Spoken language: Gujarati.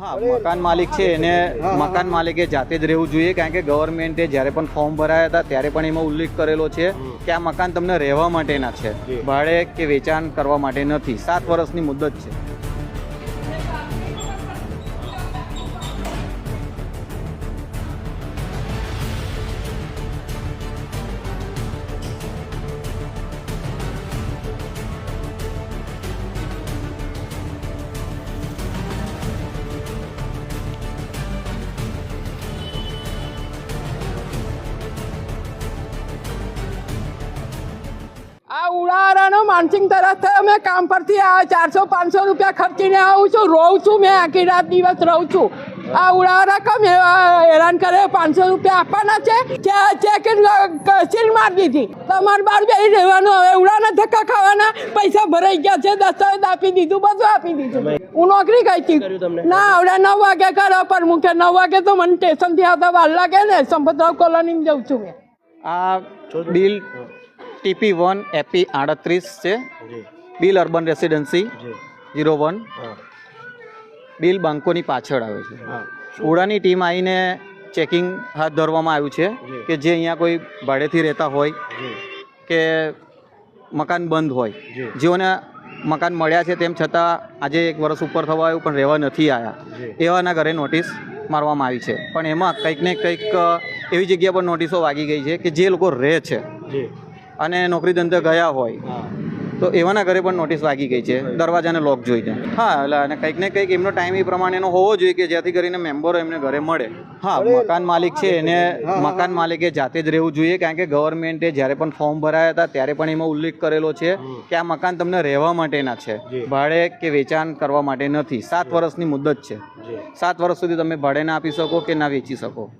હા, મકાન માલિક છે એને મકાન માલિકે જાતે જ રહેવું જોઈએ, કારણ કે ગવર્મેન્ટે જ્યારે પણ ફોર્મ ભરાયા હતા ત્યારે પણ એમાં ઉલ્લેખ કરેલો છે કે આ મકાન તમને રહેવા માટેના છે, ભાડે કે વેચાણ કરવા માટે નથી. 7 વર્ષની મુદત છે. આ ઉડારાનો માનસિંગ તરફથી અમે કામ પરથી આ 400-500 રૂપિયા ખર્ચીને આવું છું, રહું છું, મેં આખી રાત દિવસ રહું છું. આ ઉડારા કમ હેરાન કરે. 500 રૂપિયા આપવાના છે, ચેકિંગ સીલ મારી દીધી. તમારે બહાર બેસી રહેવાનું, હવે ઉડાના ધક્કા ખાવાના. પૈસા ભરાઈ ગયા છે, દસ્તાવેજ આપી દીધું, બધું આપી દીધું. હું નોકરી ગઈ હતી ના, આવડે 9 વાગે કરો પર મુખ્ય 9 વાગે તો મને સ્ટેશનથી આવતા વાર લાગે ને. સંપતરાવ કોલોનીમાં જાઉં છું મેં. આ બિલ TP1 AP 38 છે, બિલ અર્બન રેસિડેન્સી 01, બિલ બાંકોની પાછળ આવે છે. ઉડાની ટીમ આવીને ચેકિંગ હાથ ધરવામાં આવ્યું છે કે જે અહીંયા કોઈ ભાડેથી રહેતા હોય કે મકાન બંધ હોય, જેઓને મકાન મળ્યા છે તેમ છતાં આજે 1 વર્ષ ઉપર થવા આવ્યું પણ રહેવા નથી આવ્યા, એવાના ઘરે નોટિસ મારવામાં આવી છે. પણ એમાં કંઈક ને કંઈક એવી જગ્યા પર નોટિસો વાગી ગઈ છે કે જે લોકો રહે છે અને નોકરી ધંધે ગયા હોય તો એવાના ઘરે પણ નોટિસ વાગી ગઈ છે, દરવાજાને લોક જોઈને. હા, એટલે અને કંઈક ને કંઈક એમનો ટાઈમ એ પ્રમાણેનો હોવો જોઈએ કે જેથી કરીને મેમ્બરો એમને ઘરે મળે. હા, મકાન માલિક છે એને મકાન માલિકે જાતે જ રહેવું જોઈએ, કારણ કે ગવર્મેન્ટે જ્યારે પણ ફોર્મ ભરાયા હતા ત્યારે પણ એમાં ઉલ્લેખ કરેલો છે કે આ મકાન તમને રહેવા માટેના છે, ભાડે કે વેચાણ કરવા માટે નથી. 7 વર્ષની મુદત છે. 7 વર્ષ સુધી તમે ભાડે ના આપી શકો કે ના વેચી શકો.